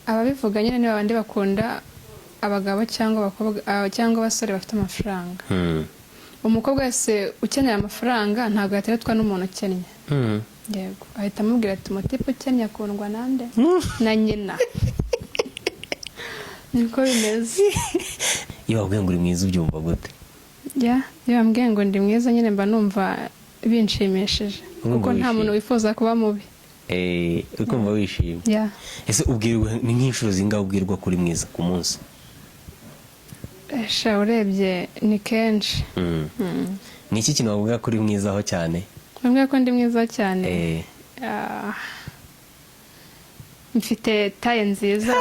ababivuga nyine ni babandi bakunda abagabo cyangwa abakobwa cyangwa abasore bafite amafaranga. Umukobwa wese ukeneye amafaranga ntabwo yateretwa n'umuntu ukennye. Yego, ahita amubwira ati umutipe ukennye akundwa nande na nyina. Niko bimeze. Iyo wabwiye ngo uri mwiza ubyumva gute? Iyo wambwiye ngo ndi mwiza nyine mba numva binshimishije kuko nta muntu wifuza kuba mubi. Ukumva wishimye. Ese ubwirwa ni nk'inshuro zingahe ubwirwa kuri mwiza ku munsi? Sha urebye ni kenshi. Ni iki kintu wavuga kuri mwizaho cyane? Mbwira ko ndi mwiza cyane. Mfite taye nziza.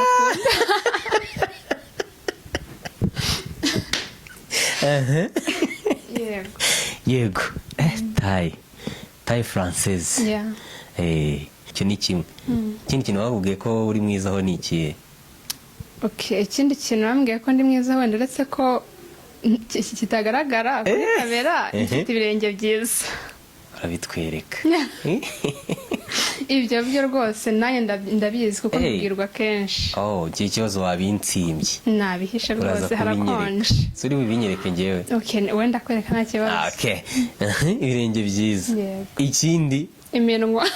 Yego. Taye française. Icyo ni kimwe. Ikindi kintu wakubwiye ko uri mwizaho ni ikihe? Ikindi kintu wambwiye ko ndi mwiza wenda uretse ko kitagaragara kuri kamera, mfite ibirenge byiza. Urabitwereka. Ibyo byo rwose nanjye ndabizi kuko mbwirwa kenshi. Iki kibazo wabintsimbye. Nabihishe rwose harakonje. Suri bibinyereke ngewe. Wenda kwereka nta kibazo. Ibirenge byiza. Ikindi iminwa.